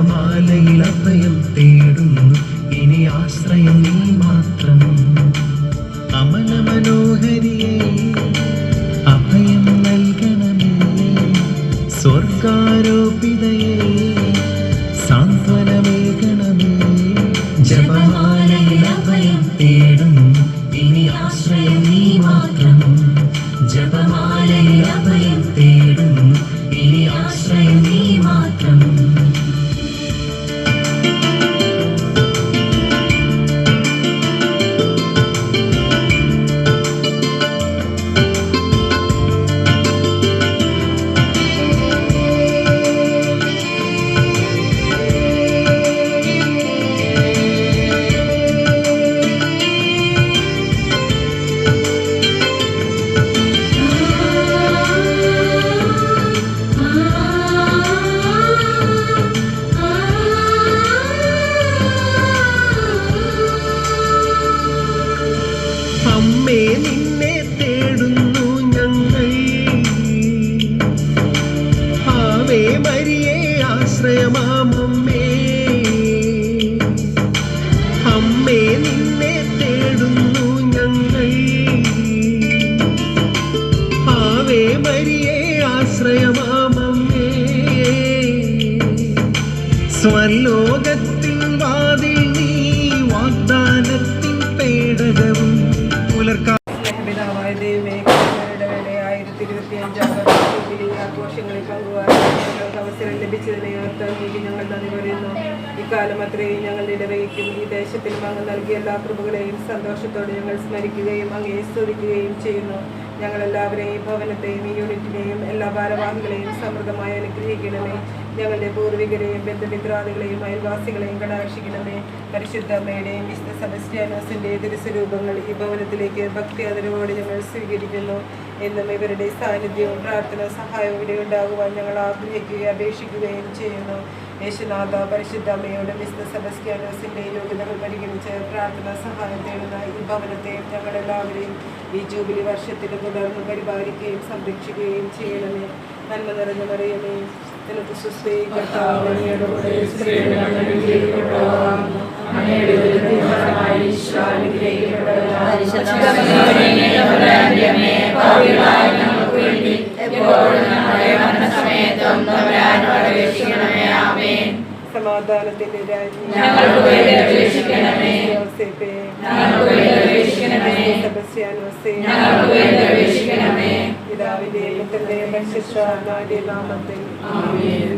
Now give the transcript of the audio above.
ജപമാലയിൽ അഭയം തേടുന്നു, ഇനി ആശ്രയം നീ മാത്രം. അമല മനോഹരിയേ അഭയം നൽകണമേ, സ്വർഗാരോപിതയേ സാന്ത്വനമേകണമേ. ജപമാലയിൽ അഭയം തേടുന്നു, ഇനി ആശ്രയം നീ മാത്രം. ജപമാലയിൽ അഭയം തേടുന്നു, ഇനി ആശ്രയം നീ മാത്രം. അമ്മേ നിന്നെ തേടുന്നു ഞങ്ങൾ, ആവേ മരിയേ ആശ്രയമാമമ്മേ. അമ്മേ നിന്നെ തേടുന്നു ഞങ്ങൾ, ആവേ മരിയേ ആശ്രയമാമമ്മേ. സ്വർലോകത്തിൽ വാതിൽ നീ, വാഗ്ദാനത്തിൻ പേടകവും പിതാവായ ദൈവമേ, 2025 ആഘോഷങ്ങളിൽ പങ്കുവാൻ അവസരം ലഭിച്ചതിനെ ഓർത്ത് ഞങ്ങൾ നന്ദി പറയുന്നു. ഇക്കാലം അത്രയും ഞങ്ങളുടെ ഇടവയ്ക്കും ഈ ദേശത്തിനും അങ്ങ് നൽകിയ എല്ലാ കൃപകളെയും സന്തോഷത്തോടെ ഞങ്ങൾ സ്മരിക്കുകയും അങ്ങയെ സ്തുതിക്കുകയും ചെയ്യുന്നു. ഞങ്ങളെല്ലാവരെയും ഭവനത്തെയും ഈ യൂണിറ്റിനെയും എല്ലാ ഭാരവാഹികളെയും സമൃദ്ധമായി അനുഗ്രഹിക്കണമേ. ഞങ്ങളുടെ പൂർവികരെയും ബന്ധുമിത്രാദികളെയും അയൽവാസികളെയും കടാക്ഷിക്കണമേ. പരിശുദ്ധ അമ്മയുടെയും വിശുദ്ധ സെബസ്ത്യാനോസിന്റെ തിരുസ്വരൂപങ്ങൾ ഈ ഭവനത്തിലേക്ക് ഭക്തി ആദരവോടെ ഞങ്ങൾ സ്വീകരിക്കുന്നു. എന്നും ഇവരുടെ സാന്നിധ്യവും പ്രാർത്ഥന സഹായവും ഇവിടെ ഉണ്ടാകുവാൻ ഞങ്ങൾ ആഗ്രഹിക്കുകയും അപേക്ഷിക്കുകയും ചെയ്യുന്നു. യേശുനാഥ, പരിശുദ്ധ അമ്മയോടും വിശുദ്ധ സെബസ്ത്യാനോസിന്റെ യോഗ്യതകൾ പരിഗണിച്ച് പ്രാർത്ഥന സഹായം തേടുന്ന ഈ ഭവനത്തെയും ഞങ്ങളെല്ലാവരെയും ഈ ജൂബിലി വർഷത്തിന് തുടർന്ന് പരിപാലിക്കുകയും സംരക്ഷിക്കുകയും ചെയ്യണമേ. നന്മ നിറഞ്ഞ മറിയമേ, നിനക്ക് സുസ്ത്രീ, കർത്താവ് അങ്ങയുടെ കൂടെ സമാധാനത്തിന്റെ പിതാവിന്റെ പുത്രന്റെ പരിശുദ്ധ നാമത്തിൽ ആമേൻ.